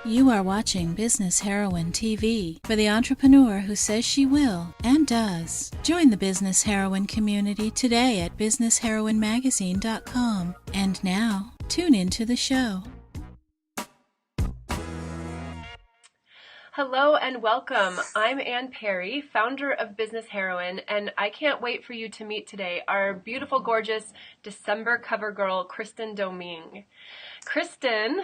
You are watching Business Heroine TV for the entrepreneur who says she will and does. Join the Business Heroine community today at businessheroinemagazine.com. And now, tune into the show. Hello and welcome. I'm Ann Perry, founder of Business Heroine, and I can't wait for you to meet today our beautiful, gorgeous December cover girl, Kristen Domingue. Kristen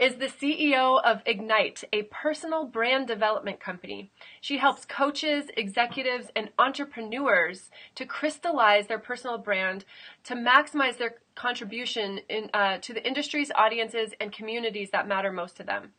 is the CEO of Ignite, a personal brand development company. She helps coaches, executives, and entrepreneurs to crystallize their personal brand to maximize their contribution to the industries, audiences, and communities that matter most to them.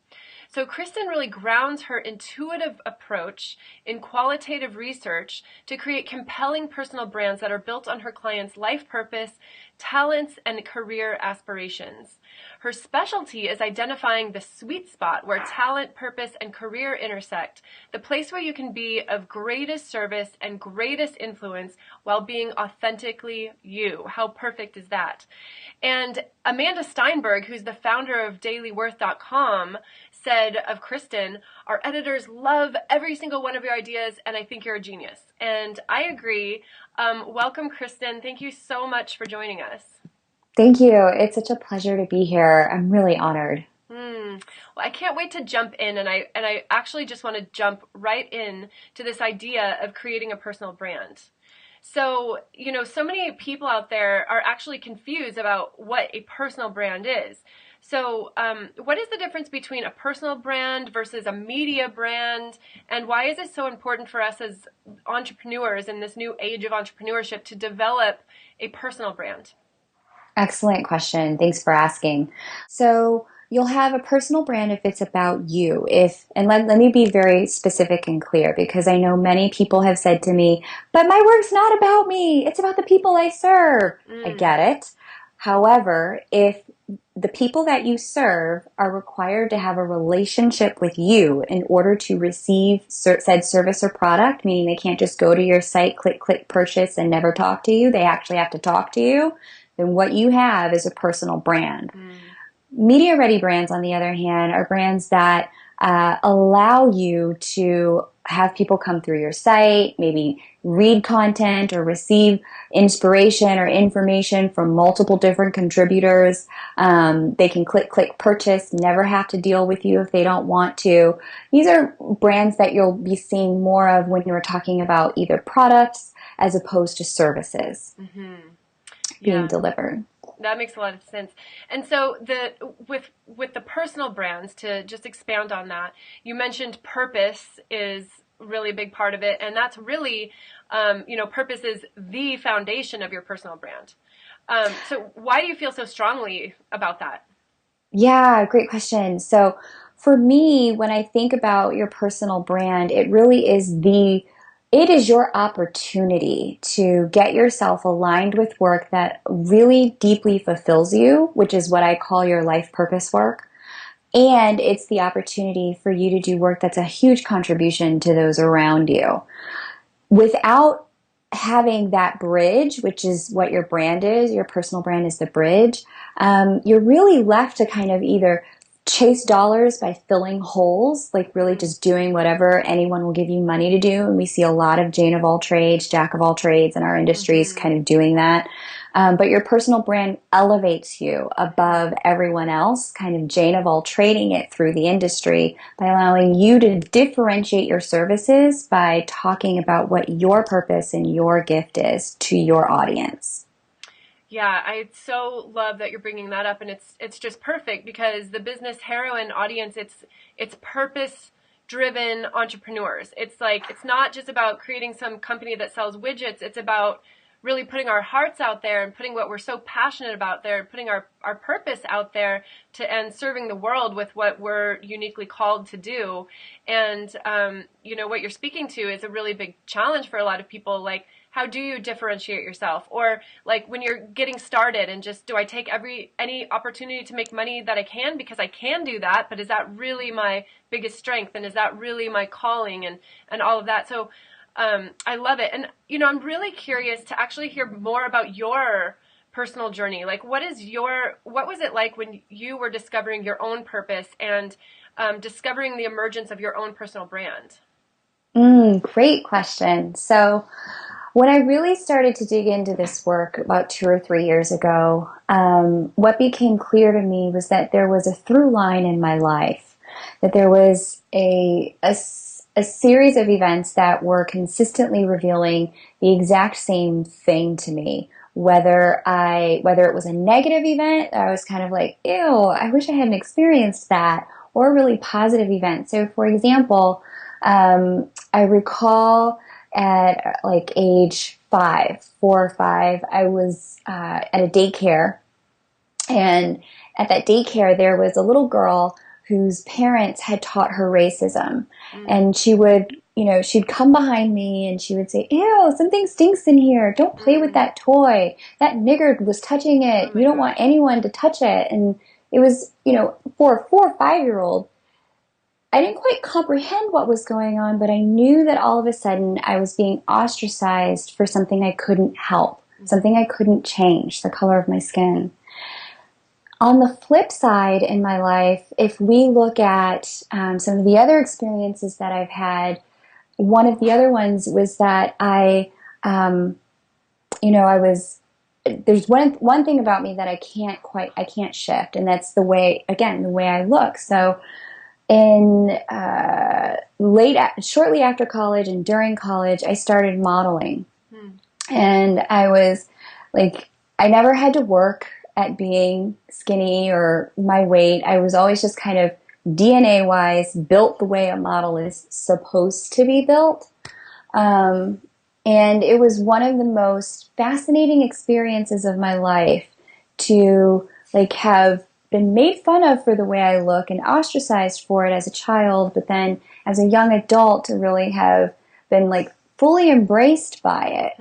So Kristen really grounds her intuitive approach in qualitative research to create compelling personal brands that are built on her clients' life purpose, talents, and career aspirations. Her specialty is identifying the sweet spot where talent, purpose, and career intersect, the place where you can be of greatest service and greatest influence while being authentically you. How perfect is that? And Amanda Steinberg, who's the founder of dailyworth.com, said of Kristen, "Our editors love every single one of your ideas, and I think you're a genius." And I agree. Welcome, Kristen. Thank you so much for joining us. Thank you. It's such a pleasure to be here. I'm really honored. Well, I can't wait to jump in, and I actually just want to jump right in to this idea of creating a personal brand. So, so many people out there are actually confused about what a personal brand is. So, what is the difference between a personal brand versus a media brand, and why is it so important for us as entrepreneurs in this new age of entrepreneurship to develop a personal brand? Excellent question. Thanks for asking. So you'll have a personal brand if it's about you. Let me be very specific and clear, because I know many people have said to me, but my work's not about me. It's about the people I serve. I get it. However, if the people that you serve are required to have a relationship with you in order to receive said service or product, meaning they can't just go to your site, click, purchase, and never talk to you, they actually have to talk to you, then what you have is a personal brand. Media-ready brands, on the other hand, are brands that allow you to have people come through your site, maybe read content or receive inspiration or information from multiple different contributors. They can click, purchase, never have to deal with you if they don't want to. These are brands that you'll be seeing more of when you're talking about either products as opposed to services being delivered. That makes a lot of sense. And so with the personal brands, to just expand on that, you mentioned purpose is really a big part of it, and that's really, purpose is the foundation of your personal brand. So why do you feel so strongly about that? Yeah, great question. So for me, when I think about your personal brand, it really is it is your opportunity to get yourself aligned with work that really deeply fulfills you, which is what I call your life purpose work. And it's the opportunity for you to do work that's a huge contribution to those around you. Without having that bridge, which is what your brand is, your personal brand is the bridge, you're really left to kind of either chase dollars by filling holes, like really just doing whatever anyone will give you money to do. And we see a lot of Jane of all trades, Jack of all trades in our industries kind of doing that. But your personal brand elevates you above everyone else, kind of Jane of all trading it through the industry by allowing you to differentiate your services by talking about what your purpose and your gift is to your audience. Yeah, I so love that you're bringing that up, and it's just perfect because the Business Heroine audience, it's purpose-driven entrepreneurs. It's not just about creating some company that sells widgets. It's about really putting our hearts out there and putting what we're so passionate about there, putting our purpose out there and serving the world with what we're uniquely called to do. And what you're speaking to is a really big challenge for a lot of people. Like, how do you differentiate yourself? Or like when you're getting started and just, do I take any opportunity to make money that I can because I can do that, but is that really my biggest strength? And is that really my calling and all of that? So I love it. And, I'm really curious to actually hear more about your personal journey. Like, what was it like when you were discovering your own purpose? And discovering the emergence of your own personal brand? Great question. So when I really started to dig into this work about 2 or 3 years ago, what became clear to me was that there was a through line in my life, that there was a series of events that were consistently revealing the exact same thing to me. Whether it was a negative event, I was kind of like, ew, I wish I hadn't experienced that, or a really positive event. So, for example, I recall at like age 4 or 5, I was at a daycare, and at that daycare there was a little girl whose parents had taught her racism, and she'd come behind me and she would say, "Ew, something stinks in here. Don't play with that toy. That nigger was touching it. You don't want anyone to touch it." And it was, for a 4 or 5-year-old, I didn't quite comprehend what was going on, but I knew that all of a sudden I was being ostracized for something I couldn't help, something I couldn't change, the color of my skin. On the flip side in my life, if we look at some of the other experiences that I've had, one of the other ones was that there's one thing about me that I can't shift, and that's the way I look. So shortly after college and during college, I started modeling. And I was like, I never had to work at being skinny or my weight. I was always just kind of DNA-wise built the way a model is supposed to be built. And it was one of the most fascinating experiences of my life to have been made fun of for the way I look and ostracized for it as a child, but then as a young adult to really have been fully embraced by it.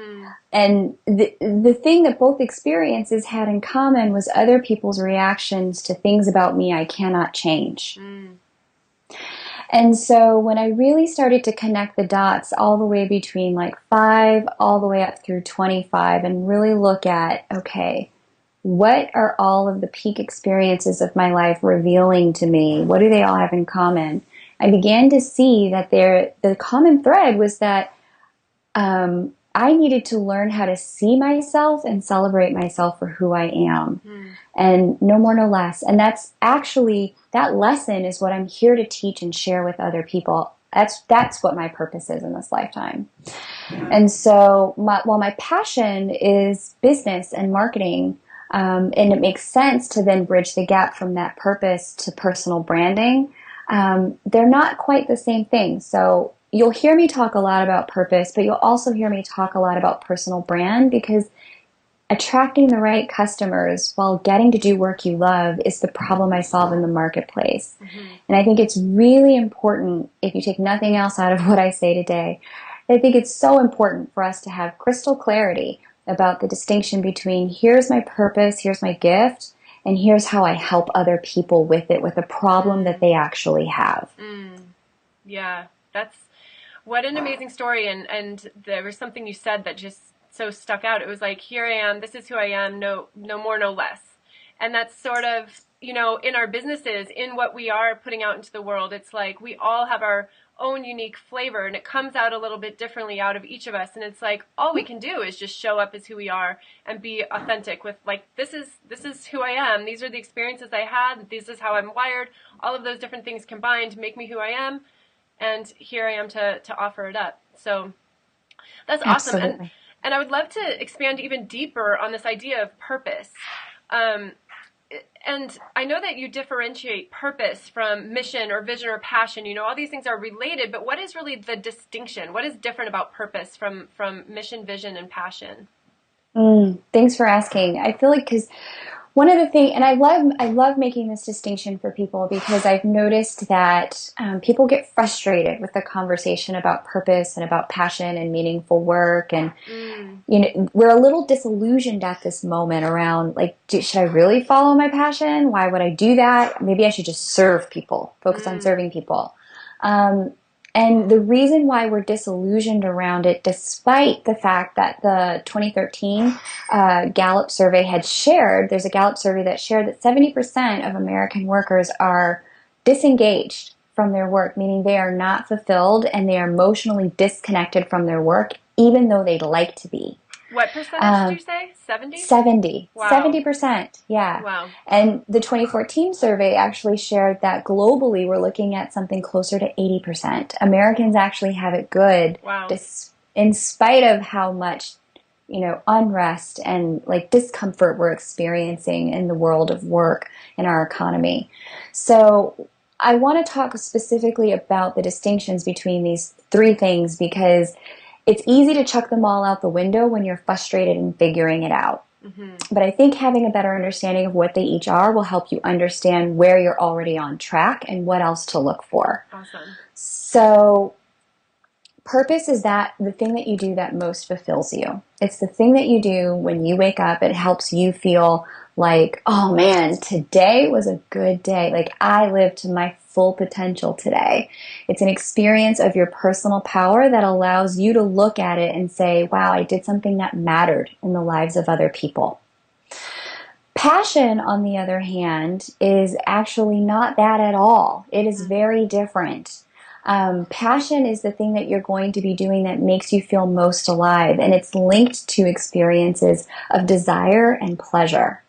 And the thing that both experiences had in common was other people's reactions to things about me I cannot change. And so when I really started to connect the dots all the way between 5 all the way up through 25 and really look at, okay, what are all of the peak experiences of my life revealing to me? What do they all have in common? I began to see that the common thread was that I needed to learn how to see myself and celebrate myself for who I am. And no more, no less. And that's actually, that lesson is what I'm here to teach and share with other people. That's what my purpose is in this lifetime. And so while my passion is business and marketing, and it makes sense to then bridge the gap from that purpose to personal branding, they're not quite the same thing. So you'll hear me talk a lot about purpose, but you'll also hear me talk a lot about personal brand, because attracting the right customers while getting to do work you love is the problem I solve in the marketplace. And I think it's really important, if you take nothing else out of what I say today, I think it's so important for us to have crystal clarity about the distinction between here's my purpose, here's my gift, and here's how I help other people with it, with a problem that they actually have. Yeah, what an amazing story. And there was something you said that just so stuck out. It was like, here I am, this is who I am, no more, no less. And that's sort of, in our businesses, in what we are putting out into the world, it's like we all have our own unique flavor, and it comes out a little bit differently out of each of us. And it's like, all we can do is just show up as who we are and be authentic with this is who I am. These are the experiences I had. This is how I'm wired. All of those different things combined make me who I am. And here I am to offer it up. So that's awesome. Absolutely. And I would love to expand even deeper on this idea of purpose. And I know that you differentiate purpose from mission or vision or passion. All these things are related, but what is really the distinction? What is different about purpose from mission, vision, and passion? Thanks for asking. I feel because one of the things, and I love making this distinction for people, because I've noticed that people get frustrated with the conversation about purpose and about passion and meaningful work, and we're a little disillusioned at this moment around should I really follow my passion? Why would I do that? Maybe I should just serve people, focus on serving people. And the reason why we're disillusioned around it, despite the fact that the 2013 Gallup survey had shared, there's a Gallup survey that shared that 70% of American workers are disengaged from their work, meaning they are not fulfilled and they are emotionally disconnected from their work, even though they'd like to be. What percentage did you say? 70? 70. Wow. 70%. Yeah. Wow. And the 2014 survey actually shared that globally we're looking at something closer to 80%. Americans actually have it good. Wow. In spite of how much, unrest and like discomfort we're experiencing in the world of work in our economy. So I want to talk specifically about the distinctions between these three things because it's easy to chuck them all out the window when you're frustrated in figuring it out. Mm-hmm. But I think having a better understanding of what they each are will help you understand where you're already on track and what else to look for. Awesome. So purpose is the thing that you do that most fulfills you. It's the thing that you do when you wake up. It helps you feel like, oh man, today was a good day. Like I lived to my full potential today. It's an experience of your personal power that allows you to look at it and say, wow, I did something that mattered in the lives of other people. Passion, on the other hand, is actually not that at all. It is very different. Passion is the thing that you're going to be doing that makes you feel most alive, and it's linked to experiences of desire and pleasure.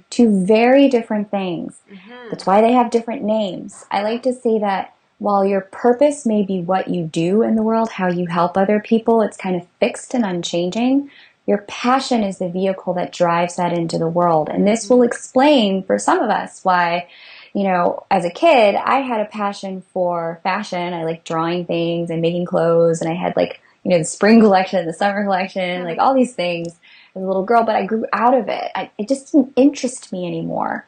Two very different things. Mm-hmm. That's why they have different names. I like to say that while your purpose may be what you do in the world, how you help other people, it's kind of fixed and unchanging. Your passion is the vehicle that drives that into the world. And this will explain for some of us why, as a kid, I had a passion for fashion. I liked drawing things and making clothes. And I had the spring collection, the summer collection, like all these things as a little girl. But I grew out of it. It just didn't interest me anymore.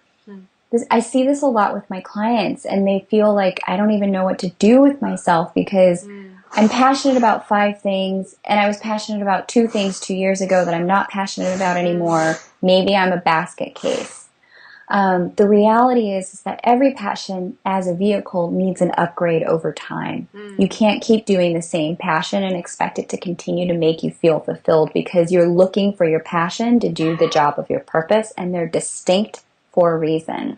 I see this a lot with my clients, and they feel like I don't even know what to do with myself because I'm passionate about 5 things, and I was passionate about 2 things 2 years ago that I'm not passionate about anymore. Maybe I'm a basket case. The reality is that every passion as a vehicle needs an upgrade over time. You can't keep doing the same passion and expect it to continue to make you feel fulfilled because you're looking for your passion to do the job of your purpose, and they're distinct for a reason.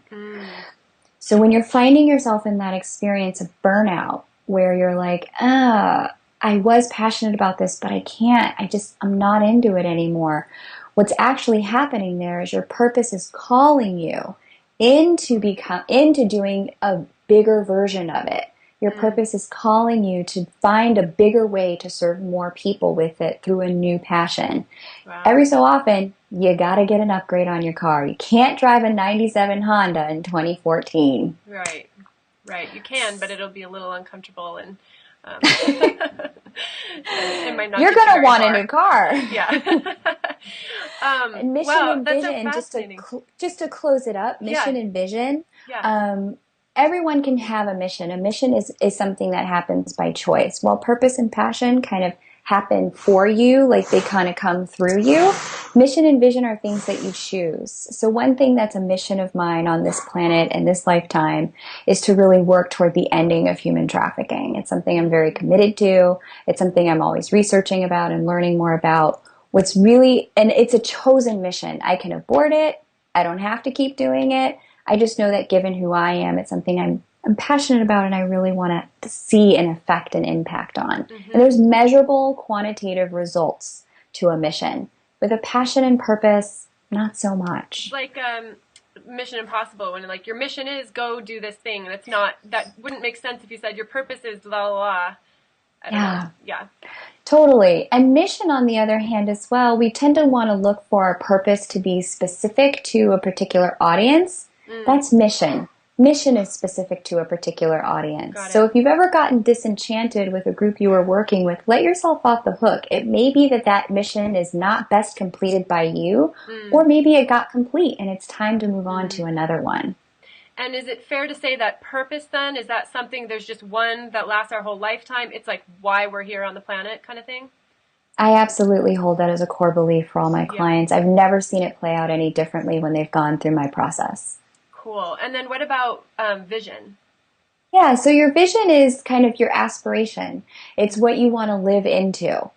So when you're finding yourself in that experience of burnout where you're like, I was passionate about this, but I can't, I'm not into it anymore. What's actually happening there is your purpose is calling you into doing a bigger version of it. Your purpose is calling you to find a bigger way to serve more people with it through a new passion. Wow. Every so often, you got to get an upgrade on your car. You can't drive a 97 Honda in 2014. Right. You can, but it'll be a little uncomfortable and it might not. You're going to want a new car. Yeah. And mission and vision, just to close it up, mission and vision. Yeah. Everyone can have a mission. A mission is something that happens by choice. While purpose and passion kind of happen for you, like they kind of come through you, mission and vision are things that you choose. So one thing that's a mission of mine on this planet and this lifetime is to really work toward the ending of human trafficking. It's something I'm very committed to. It's something I'm always researching about and learning more about. And it's a chosen mission. I can abort it. I don't have to keep doing it. I just know that given who I am, it's something I'm passionate about and I really want to see an effect and impact on. Mm-hmm. And there's measurable quantitative results to a mission. With a passion and purpose, not so much. Like Mission Impossible, when your mission is go do this thing. That wouldn't make sense if you said your purpose is la la la. I don't know. Yeah. Totally. And mission, on the other hand, as well, we tend to want to look for our purpose to be specific to a particular audience. That's mission. Mission is specific to a particular audience. So if you've ever gotten disenchanted with a group you were working with, let yourself off the hook. It may be that mission is not best completed by you, or maybe it got complete and it's time to move on to another one. And is it fair to say that purpose then, is that something, there's just one that lasts our whole lifetime? It's like why we're here on the planet kind of thing? I absolutely hold that as a core belief for all my clients. I've never seen it play out any differently when they've gone through my process. Cool. And then what about vision? Yeah, so your vision is kind of your aspiration. It's what you want to live into.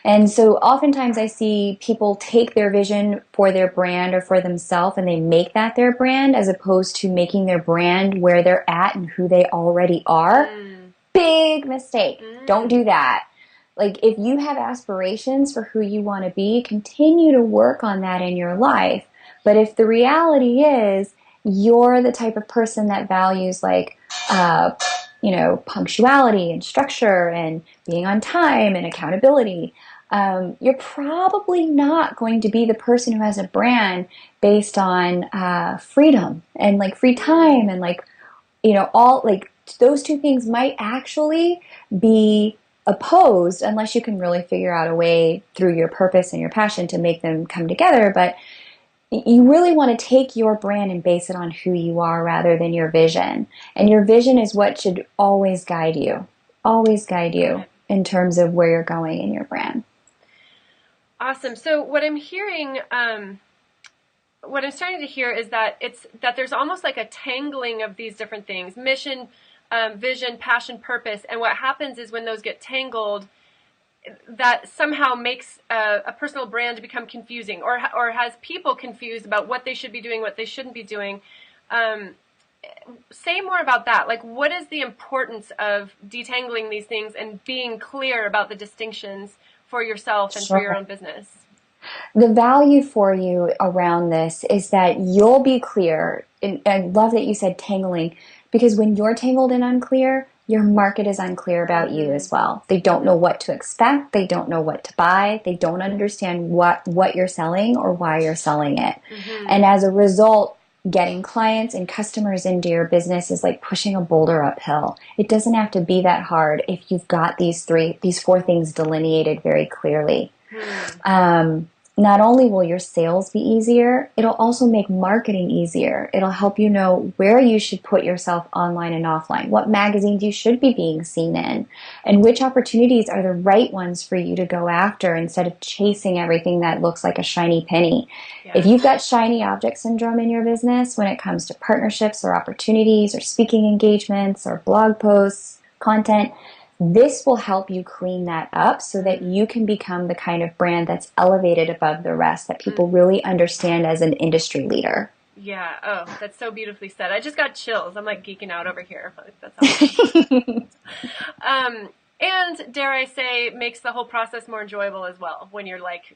And so oftentimes I see people take their vision for their brand or for themselves and they make that their brand as opposed to making their brand where they're at and who they already are. Big mistake. Don't do that. Like, if you have aspirations for who you want to be, continue to work on that in your life. But if the reality is you're the type of person that values like, punctuality and structure and being on time and accountability, you're probably not going to be the person who has a brand based on freedom and like free time and like, all like those two things might actually be opposed unless you can really figure out a way through your purpose and your passion to make them come together. But you really want to take your brand and base it on who you are rather than your vision. And your vision is what should always guide you in terms of where you're going in your brand. Awesome. So what I'm hearing, what I'm starting to hear is that there's almost like a tangling of these different things: mission, vision, passion, purpose. And what happens is when those get tangled, that somehow makes a personal brand become confusing, or has people confused about what they should be doing, what they shouldn't be doing. Say more about that. Like, what is the importance of detangling these things and being clear about the distinctions for yourself and for your own business? The value for you around this is that you'll be clear. And I love that you said tangling, because when you're tangled and unclear, your market is unclear about you as well. They don't know what to expect. They don't know what to buy. They don't understand what you're selling or why you're selling it. And as a result, getting clients and customers into your business is like pushing a boulder uphill. It doesn't have to be that hard if you've got these four things delineated very clearly. Not only will your sales be easier, it'll also make marketing easier. It'll help you know where you should put yourself online and offline, what magazines you should be being seen in, and which opportunities are the right ones for you to go after instead of chasing everything that looks like a shiny penny. Yeah. If you've got shiny object syndrome in your business when it comes to partnerships or opportunities or speaking engagements or blog posts, content, this will help you clean that up so that you can become the kind of brand that's elevated above the rest, that people really understand as an industry leader. Yeah. Oh, that's so beautifully said. I just got chills. I'm like geeking out over here. That's awesome. And dare I say, makes the whole process more enjoyable as well when you're like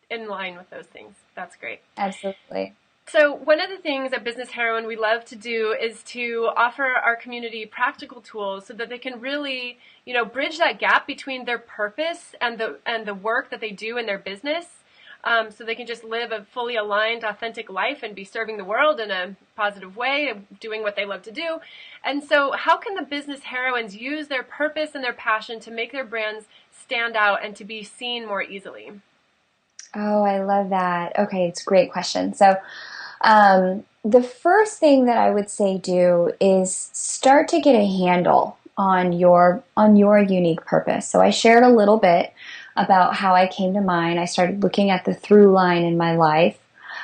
in line with those things. That's great. Absolutely. So one of the things at Business Heroine we love to do is to offer our community practical tools so that they can really, bridge that gap between their purpose and the work that they do in their business, so they can just live a fully aligned, authentic life and be serving the world in a positive way, doing what they love to do. And so how can the business heroines use their purpose and their passion to make their brands stand out and to be seen more easily? Oh, I love that. Okay, it's a great question. So the first thing that I would say do is start to get a handle on your unique purpose. So I shared a little bit about how I came to mine. I started looking at the through line in my life.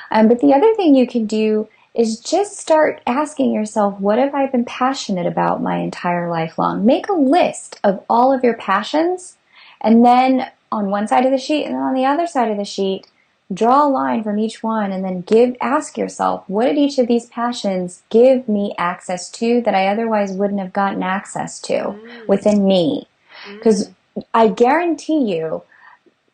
But the other thing you can do is just start asking yourself, what have I been passionate about my entire life long? Make a list of all of your passions, and then on one side of the sheet and then on the other side of the sheet, draw a line from each one and then ask yourself, what did each of these passions give me access to that I otherwise wouldn't have gotten access to within me? Because I guarantee you,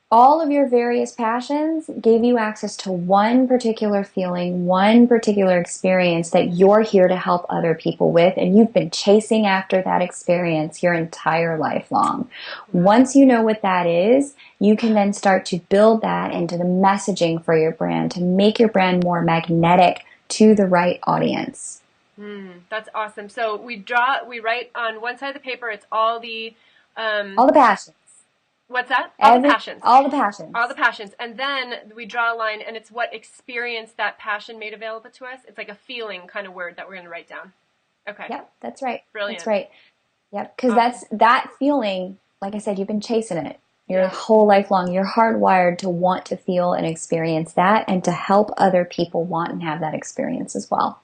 all of your various passions gave you access to one particular feeling, one particular experience that you're here to help other people with, and you've been chasing after that experience your entire life long. Once you know what that is, you can then start to build that into the messaging for your brand to make your brand more magnetic to the right audience. That's awesome. So we write on one side of the paper, it's all the passions. What's that? All the passions. All the passions. All the passions. And then we draw a line, and it's what experience that passion made available to us. It's like a feeling kind of word that we're going to write down. Okay. Yep, that's right. Brilliant. That's right. Yep, because that's that feeling, like I said, you've been chasing it your whole life long. You're hardwired to want to feel and experience that and to help other people want and have that experience as well.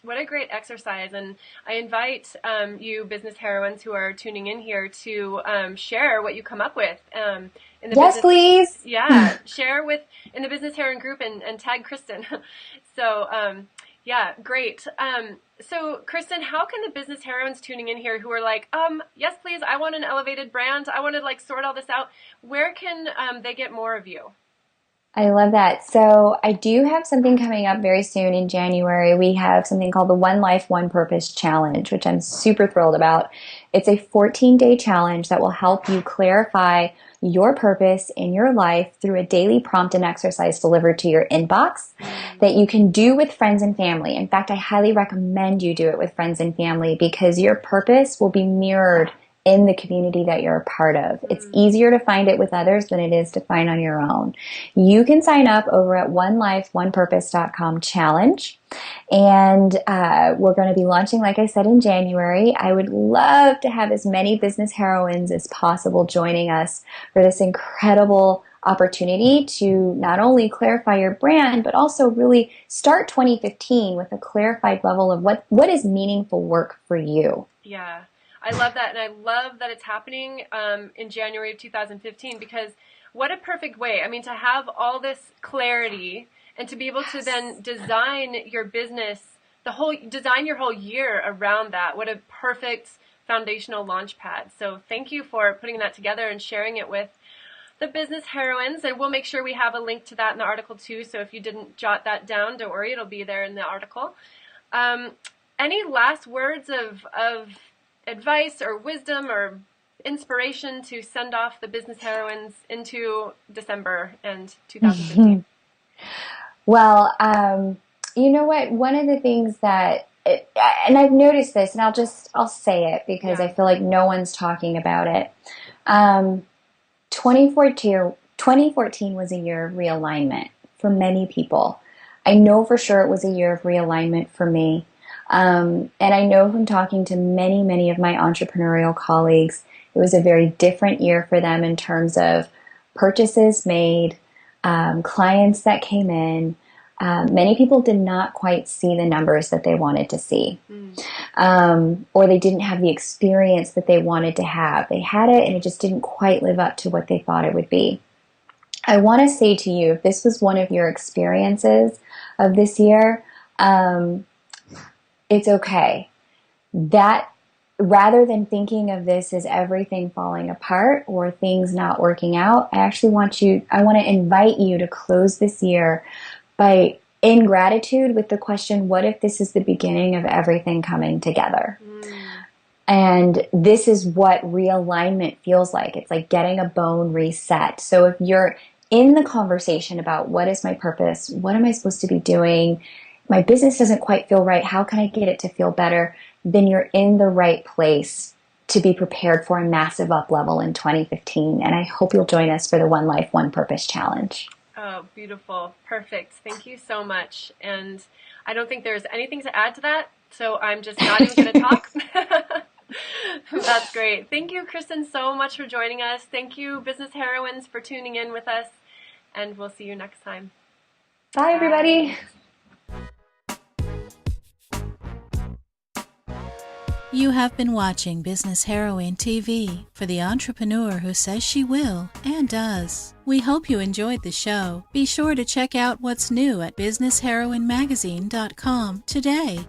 What a great exercise. And I invite you business heroines who are tuning in here to share what you come up with. In the Yes, please. Yeah, share in the Business Heroine group and tag Kristen. So, yeah, great. So Kristen, how can the business heroines tuning in here who are like, yes, please, I want an elevated brand. I want to like sort all this out. Where can they get more of you? I love that. So I do have something coming up very soon in January. We have something called the One Life, One Purpose Challenge, which I'm super thrilled about. It's a 14-day challenge that will help you clarify your purpose in your life through a daily prompt and exercise delivered to your inbox that you can do with friends and family. In fact, I highly recommend you do it with friends and family because your purpose will be mirrored in the community that you're a part of. It's easier to find it with others than it is to find on your own. You can sign up over at onelifeonepurpose.com challenge. And we're going to be launching, like I said, in January. I would love to have as many business heroines as possible joining us for this incredible opportunity to not only clarify your brand, but also really start 2015 with a clarified level of what is meaningful work for you. Yeah. I love that, and I love that it's happening in January of 2015 because what a perfect way. I mean, to have all this clarity and to be able to then design your business, design your whole year around that. What a perfect foundational launch pad. So thank you for putting that together and sharing it with the business heroines, and we'll make sure we have a link to that in the article too. So if you didn't jot that down, don't worry, it'll be there in the article. Any last words of advice or wisdom or inspiration to send off the business heroines into December and 2015? Well, you know what? One of the things that, and I've noticed this, and I'll say it because I feel like no one's talking about it. 2014 was a year of realignment for many people. I know for sure it was a year of realignment for me. And I know from talking to many, many of my entrepreneurial colleagues, it was a very different year for them in terms of purchases made, clients that came in. Many people did not quite see the numbers that they wanted to see, or they didn't have the experience that they wanted to have. They had it and it just didn't quite live up to what they thought it would be. I want to say to you, if this was one of your experiences of this year, it's okay. That rather than thinking of this as everything falling apart or things not working out, I want to invite you to close this year in gratitude with the question, what if this is the beginning of everything coming together? And this is what realignment feels like. It's like getting a bone reset. So if you're in the conversation about what is my purpose, what am I supposed to be doing, my business doesn't quite feel right, how can I get it to feel better? Then you're in the right place to be prepared for a massive up level in 2015. And I hope you'll join us for the One Life, One Purpose Challenge. Oh, beautiful. Perfect. Thank you so much. And I don't think there's anything to add to that, so I'm just not even going to talk. That's great. Thank you, Kristen, so much for joining us. Thank you, Business Heroines, for tuning in with us, and we'll see you next time. Bye, everybody. You have been watching Business Heroine TV for the entrepreneur who says she will and does. We hope you enjoyed the show. Be sure to check out what's new at businessheroinemagazine.com today.